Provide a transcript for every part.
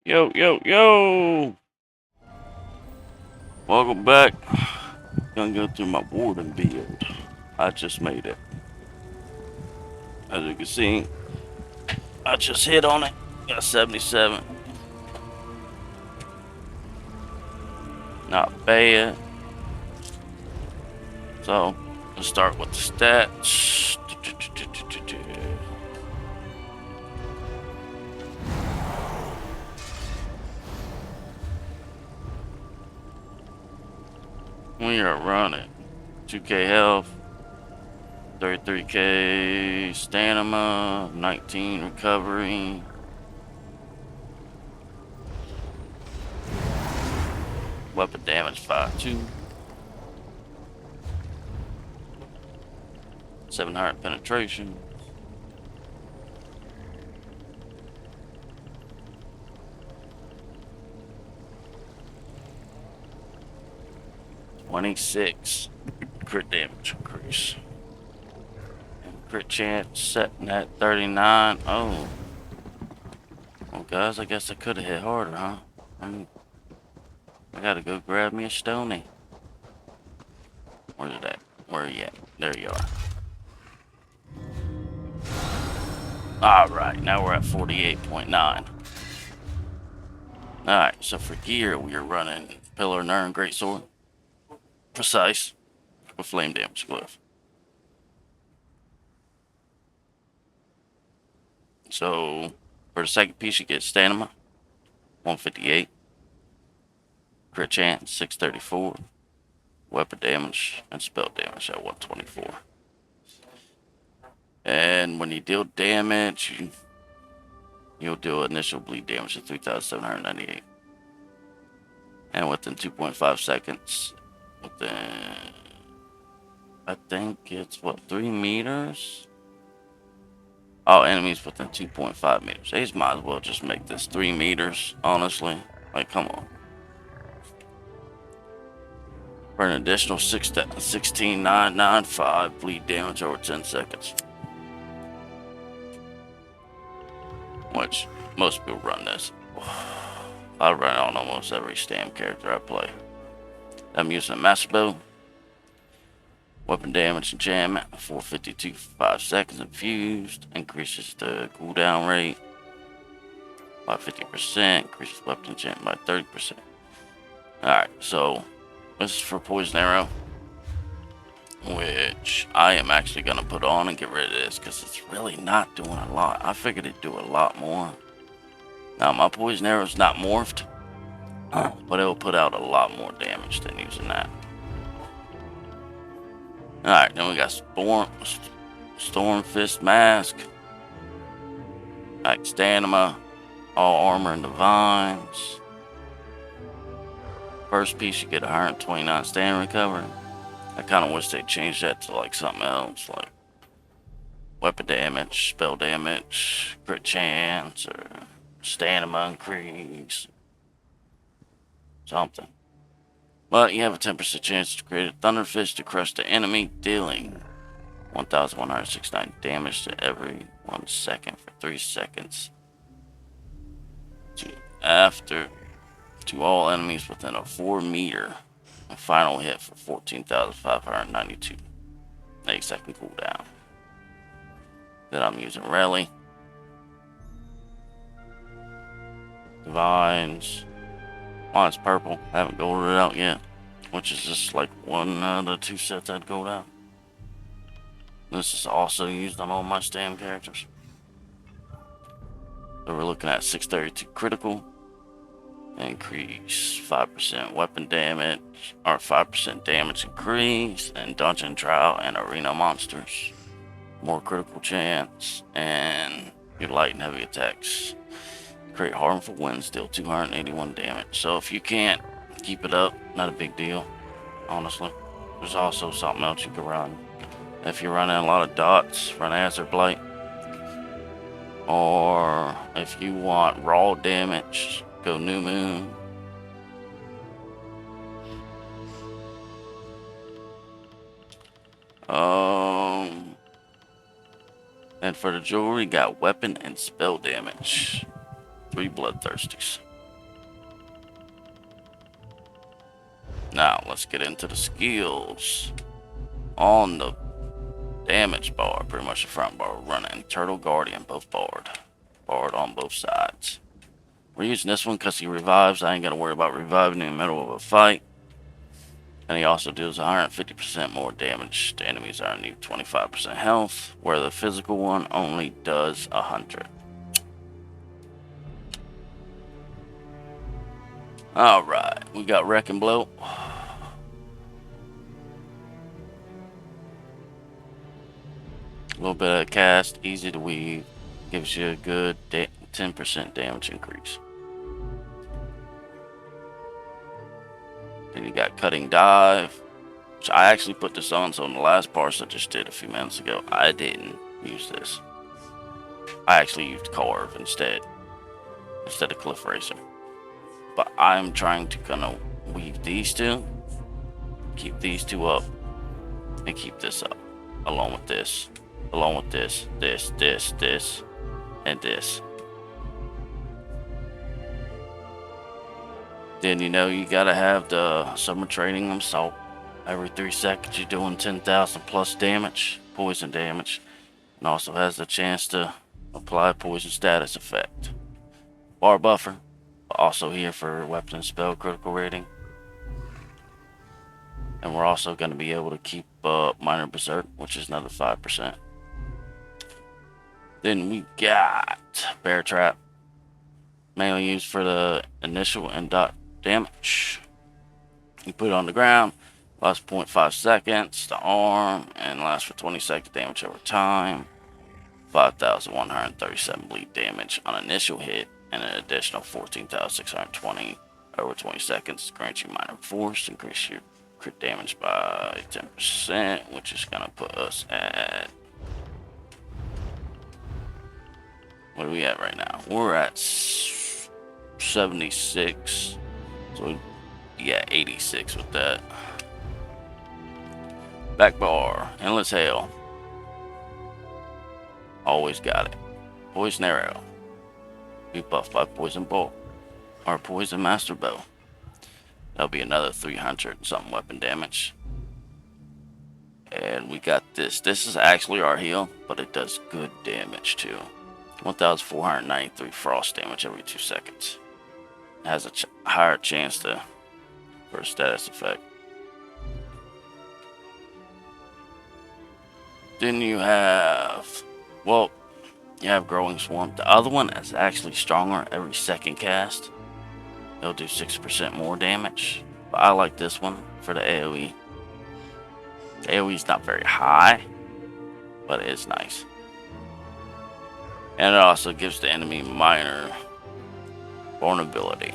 Yo, yo, yo! Welcome back. Gonna go through my Warden build. I just made it. As you can see, I just hit on it. Got 77. Not bad. So, let's start with the stats. We are running 2k health, 33k stamina, 19 recovery. Weapon damage 5-2. 700 penetration. $26 crit damage increase. And crit chance setting at 39. Oh. Well, guys, I guess I could have hit harder, huh? I gotta go grab me a stony. Where's it at? Where are you at? There you are. Alright, now we're at 48.9. Alright, so for gear, we are running Pillar Nern Greatsword. Precise. With flame damage glyph. So, for the second piece, you get stamina, 158. Crit chance, 634. Weapon damage and spell damage at 124. And when you deal damage, you'll do initial bleed damage of 3,798. And within 2.5 seconds, I think it's 3 meters? Oh, enemies within 2.5 meters. They might as well just make this 3 meters, honestly. Like, come on. For an additional 16,995 bleed damage over 10 seconds. Which, most people run this. I run on almost every stam character I play. I'm using a Master Bow. Weapon damage enchantment, 452 for 5 seconds infused. Increases the cooldown rate by 50%. Increases weapon enchantment by 30%. Alright, so this is for Poison Arrow, which I am actually going to put on and get rid of this because it's really not doing a lot. I figured it'd do a lot more. Now, my Poison Arrow's not morphed, but it will put out a lot more damage than using that. Alright, then we got Storm Fist Mask, Max Stamina, All Armor and Divines. First piece, you get 129 stamina recovery. I kind of wish they changed that to like something else, like weapon damage, spell damage, crit chance, or stamina increase, something. But you have a 10% chance to create a Thunder Fist to crush the enemy, dealing 1,169 damage to every 1 second for 3 seconds. To all enemies within a 4 meter. A final hit for 14,592. 8-second cooldown. Then I'm using Rally. Divines. Mine's purple. I haven't golded it out yet. Which is just like one of the 2 sets I'd gold out. This is also used on all my stam characters. So we're looking at 632 critical. Increase 5% weapon damage, or 5% damage increase in dungeon trial and arena monsters. More critical chance, and your light and heavy attacks create harmful winds, deal 281 damage. So if you can't keep it up, not a big deal, honestly. There's also something else you can run. If you're running a lot of dots, run Azure Blight. Or if you want raw damage, go New Moon. And for the jewelry, got weapon and spell damage. 3 bloodthirsties. Now, let's get into the skills. On the damage bar, pretty much the front bar, we're running Turtle Guardian, both barred. Barred on both sides. We're using this one because he revives. I ain't got to worry about reviving in the middle of a fight. And he also deals 150% more damage to enemies that are underneath 25% health, where the physical one only does 100. Alright, we got Wreck and Blow. A little bit of cast, easy to weave, gives you a good 10% damage increase. Then you got Cutting Dive, which I actually put this on, so in the last parts I just did a few minutes ago, I didn't use this. I actually used Carve instead of Cliff Racer. But I'm trying to kind of weave these two, keep these two up, and keep this up, along with this, this, and this. Then you gotta have the Summer Training Assault. Every 3 seconds you're doing 10,000 plus damage, poison damage, and also has the chance to apply poison status effect. Bar buffer, also here for weapon and spell critical rating. And we're also going to be able to keep Minor Berserk, which is another 5%. Then we got Bear Trap, mainly used for the initial and dot damage. You put it on the ground, lasts 0.5 seconds, the arm, and lasts for 20 seconds damage over time. 5,137 bleed damage on initial hit, and an additional 14,620 over 20 seconds. Grant you minor force, increase your crit damage by 10%, which is going to put us at... what are we at right now? We're at 76. So, yeah, 86 with that. Back bar, Endless Hail. Always got it. Poison Arrow. Be buffed by Poison Bolt or Poison Master Bow. That'll be another 300 something weapon damage. And we got this. This is actually our heal, but it does good damage too. 1,493 frost damage every 2 seconds. It has a higher chance for a status effect. Then you have, well, you have Growing Swarm. The other one is actually stronger every second cast. It'll do 6% more damage. But I like this one for the AoE. The AoE is not very high, but it is nice. And it also gives the enemy minor vulnerability.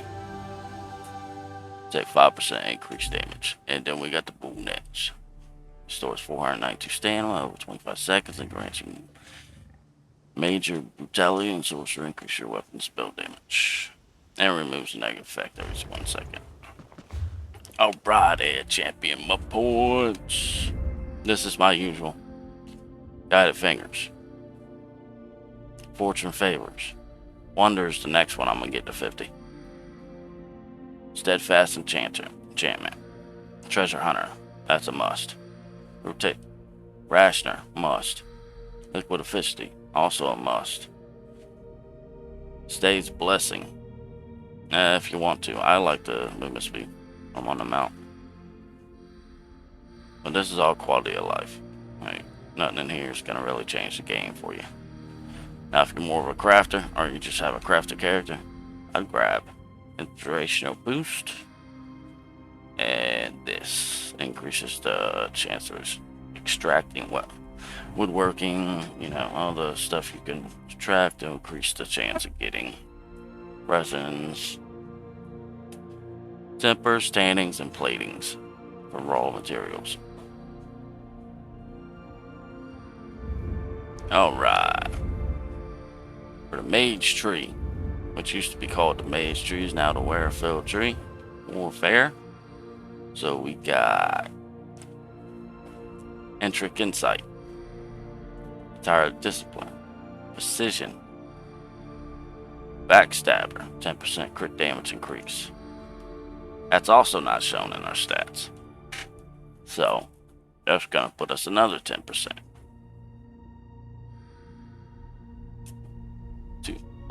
Take 5% increased damage. And then we got the Boom Edge. Restores 492 stamina over 25 seconds and grants you major brutality and sorcery, increase your weapon spell damage. And removes a negative effect every 1 second. Alright, champion my points. This is my usual. Guided Fingers. Fortune Favors. Wonder is the next one I'm going to get to 50. Steadfast Enchantment. Treasure Hunter. That's a must. Rotate. Rationer. Must. Liquid Efficiency. Also a must. Stays Blessing. If you want to. I like the movement speed. I'm on the mount. But this is all quality of life. Right? Nothing in here is going to really change the game for you. Now, if you're more of a crafter, or you just have a crafter character, I'd grab Inspirational Boost. And this increases the chance of extracting woodworking, all the stuff you can extract to increase the chance of getting resins, tempers, tannings, and platings for raw materials. Alright. For the Mage Tree, which used to be called the Mage Tree, is now the Werefield Tree. Warfare. So we got Entric Insight, Tired Discipline, Precision, Backstabber, 10% crit damage increase. That's also not shown in our stats. So that's gonna put us another 10%.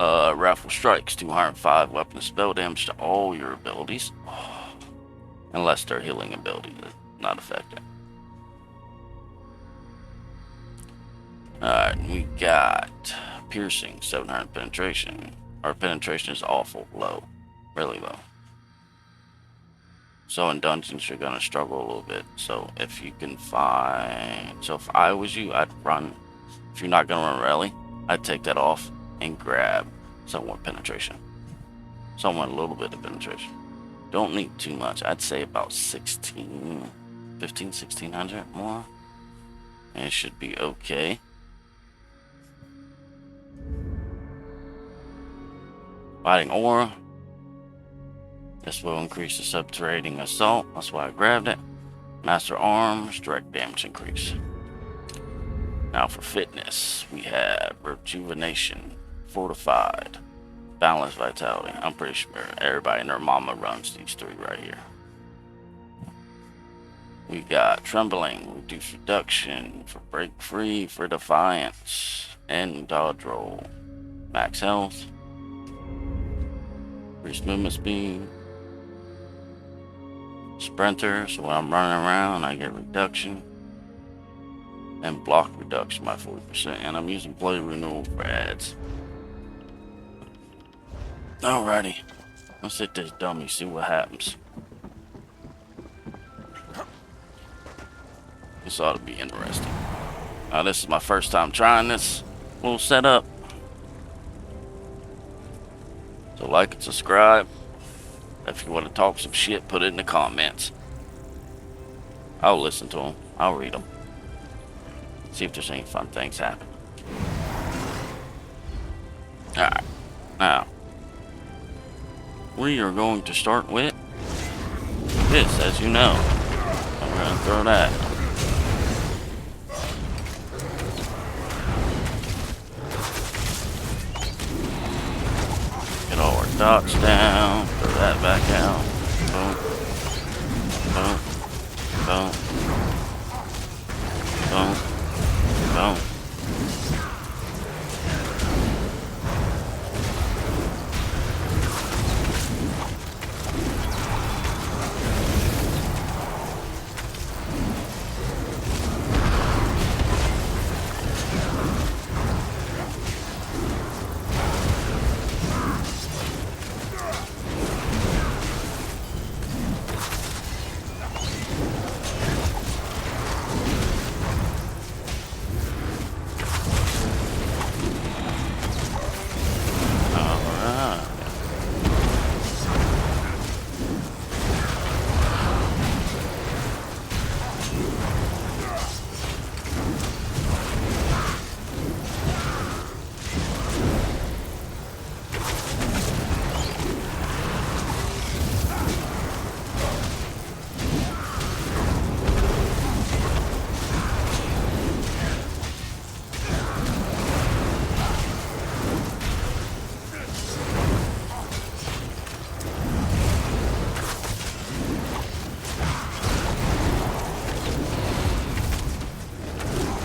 Rifle strikes, 205 weapon spell damage to all your abilities. Unless they're healing ability, that's not affected. Alright, we got piercing, 700 penetration. Our penetration is awful low. Really low. So in dungeons, you're gonna struggle a little bit. So if you can find... So if I was you, I'd run... If you're not gonna run rally, I'd take that off and grab someone penetration. Someone a little bit of penetration. Don't need too much. I'd say about 1600 more. And it should be okay. Fighting aura. This will increase the subterranean assault. That's why I grabbed it. Master arms, direct damage increase. Now for fitness, we have rejuvenation, fortified, balanced vitality. I'm pretty sure everybody and their mama runs these three right here. We got trembling, reduce reduction, for break free, for defiance, and dodge roll. Max health, increased movement speed, sprinter, so when I'm running around I get reduction, and block reduction by 40%, and I'm using blade renewal for ads. Alrighty, let's hit this dummy, see what happens. This ought to be interesting. Now this is my first time trying this little setup. So like and subscribe. If you want to talk some shit, put it in the comments. I'll listen to them. I'll read them. See if there's any fun things happen. Alright. Now, we are going to start with this, as you know. I'm going to throw that. Get all our dots down. Throw that back out. Boom. Boom. Boom. Boom. Boom.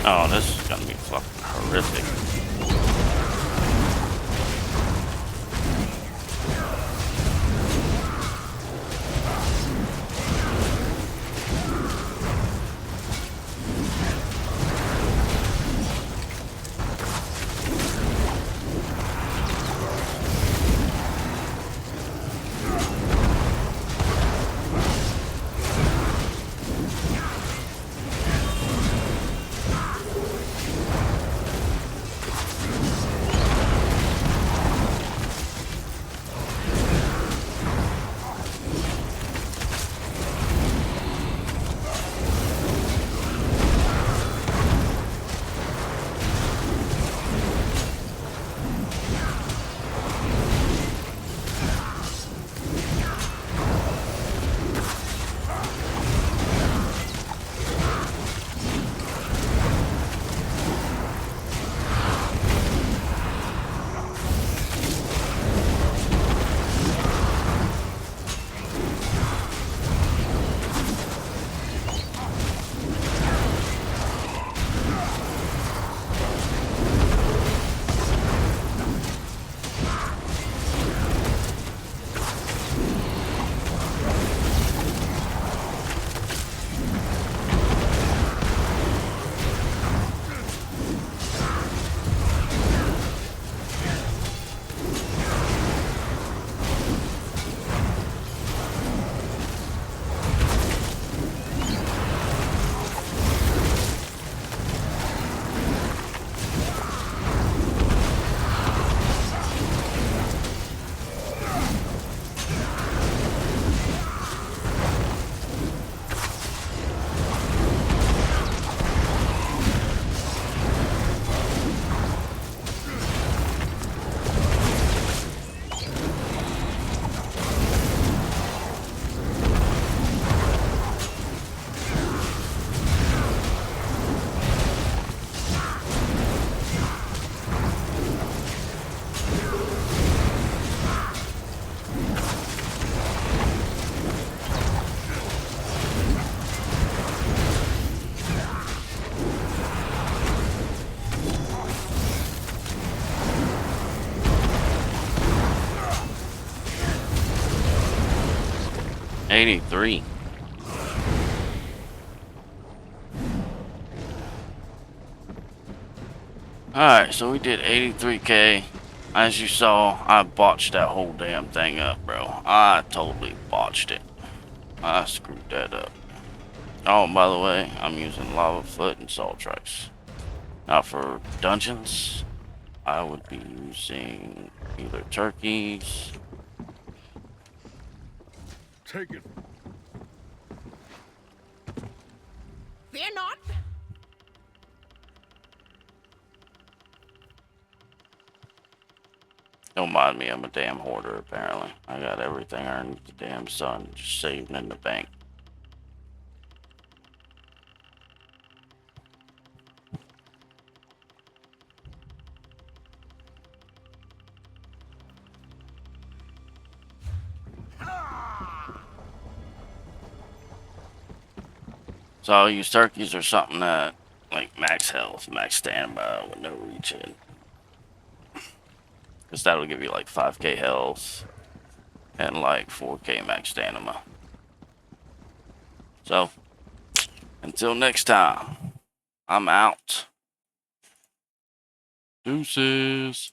Oh, this is gonna be fucking horrific. 83. Alright, so we did 83k. As you saw, I botched that whole damn thing up, bro. I totally botched it. I screwed that up. Oh, by the way, I'm using Lava Foot and Salt Tracks. Now for dungeons, I would be using either turkeys. Take it. Fear not. Don't mind me, I'm a damn hoarder apparently. I got everything underneath the damn sun, just saving in the bank. So I'll use turkeys or something that, like, max health, max standby with no reach in. Because that'll give you like 5k health and like 4k max stamina. So, until next time, I'm out. Deuces.